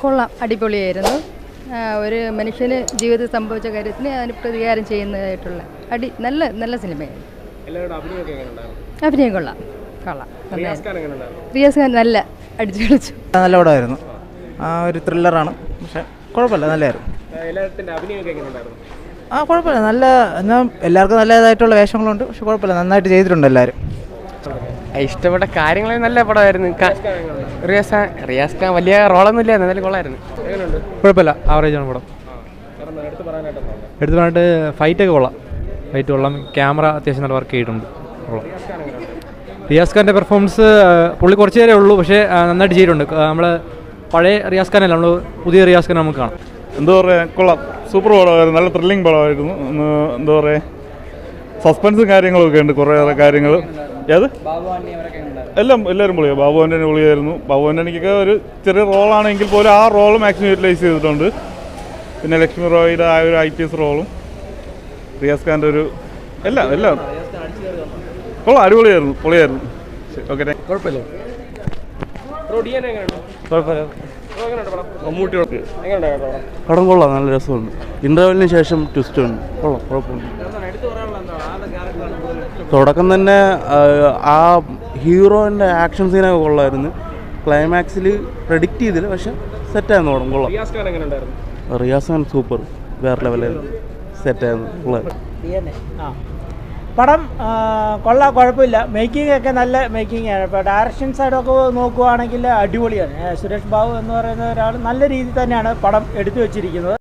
കൊള്ളാം, അടിപൊളിയായിരുന്നു. ഒരു മനുഷ്യന് ജീവിതത്തിൽ സംഭവിച്ച കാര്യത്തിന് അതിന് പ്രതികാരം ചെയ്യുന്നതായിട്ടുള്ള നല്ല നല്ല സിനിമയായിരുന്നു. അഭിനയം കൊള്ളാം. റിയാസ് ഖാൻ നല്ല അടിച്ചു കളിച്ചു. നല്ല പടമായിരുന്നു. ഒരു ത്രില്ലറാണ്, പക്ഷെ കുഴപ്പമില്ല, നല്ലതായിരുന്നു. കുഴപ്പമില്ല, നല്ല എന്നാൽ എല്ലാവർക്കും നല്ലതായിട്ടുള്ള വേഷങ്ങളുണ്ട്, പക്ഷെ കുഴപ്പമില്ല, നന്നായിട്ട് ചെയ്തിട്ടുണ്ട് എല്ലാവരും. ഇഷ്ടപ്പെട്ട കാര്യങ്ങൾ നല്ല പടമായിരുന്നു. റിയാസ് ഖാൻ വലിയ റോളൊന്നും ഇല്ലായിരുന്നു, എന്നാലും കൊള്ളായിരുന്നു. കുഴപ്പമില്ല, ആവറേജ് ആണ് പടം. എടുത്തു പറഞ്ഞിട്ട് ഫൈറ്റൊക്കെ കൊള്ളാം, ക്യാമറ അത്യാവശ്യം നല്ല വർക്ക് ചെയ്തിട്ടുണ്ട്, കൊള്ളാം. റിയാസ് ഖാൻ്റെ പെർഫോമൻസ് പുള്ളി കുറച്ച് നേരമേ ഉള്ളൂ, പക്ഷേ നന്നായിട്ട് ചെയ്തിട്ടുണ്ട്. നമ്മൾ പഴയ റിയാസ് ഖാനല്ല, നമ്മൾ പുതിയ റിയാസ് ഖാൻ നമുക്ക് കാണാം. എന്താ പറയുക, കൊള്ളാം, സൂപ്പർ പടമായിരുന്നു, നല്ല ത്രില്ലിങ് പടമായിരുന്നു. എന്താ പറയുക, സസ്പെൻസും കാര്യങ്ങളൊക്കെ ഉണ്ട്, കുറേയേറെ കാര്യങ്ങൾ. എല്ലാവരും പൊളിയാണ്. ബാബു ആൻ്റണി പൊളിയായിരുന്നു. ബാബു ആൻ്റണിക്കൊക്കെ ഒരു ചെറിയ റോളാണെങ്കിൽ പോലും ആ റോൾ മാക്സിമം യൂട്ടിലൈസ് ചെയ്തിട്ടുണ്ട്. പിന്നെ ലക്ഷ്മി റോയിയുടെ ആ ഒരു IPS റോളും, റിയാസ് ഖാൻ്റെ ഒരു എല്ലാം കൊള്ളാം, അടിപൊളിയായിരുന്നു, പൊളിയായിരുന്നു. ഓക്കെ, കുഴപ്പമില്ല. പടം കൊള്ളാം, നല്ല രസമുണ്ട്. ഇൻ്റർവെല്ലിന് ശേഷം ട്വിസ്റ്റ് ഉണ്ട്, കൊള്ളാം, കുഴപ്പമില്ല. തുടക്കം തന്നെ ആ ഹീറോൻ്റെ ആക്ഷൻ സീനൊക്കെ കൊള്ളായിരുന്നു. ക്ലൈമാക്സിൽ പ്രെഡിക്റ്റ് ചെയ്തില്ല, പക്ഷെ സെറ്റായിരുന്നു പടം, കൊള്ളാം. റിയാസ് ഖാൻ സൂപ്പർ, വേറെ ലെവലായിരുന്നു, സെറ്റായിരുന്നു, കൊള്ളാം. പടം കൊള്ളാം, കുഴപ്പമില്ല. മേക്കിംഗ് ഒക്കെ നല്ല മേക്കിംഗ് ആണ്. ഇപ്പോൾ ഡയറക്ഷൻ സൈഡൊക്കെ നോക്കുവാണെങ്കിൽ അടിപൊളിയാണ്. സുരേഷ് ബാബു എന്ന് പറയുന്ന ഒരാൾ നല്ല രീതിയിൽ തന്നെയാണ് പടം എടുത്തു വച്ചിരിക്കുന്നത്.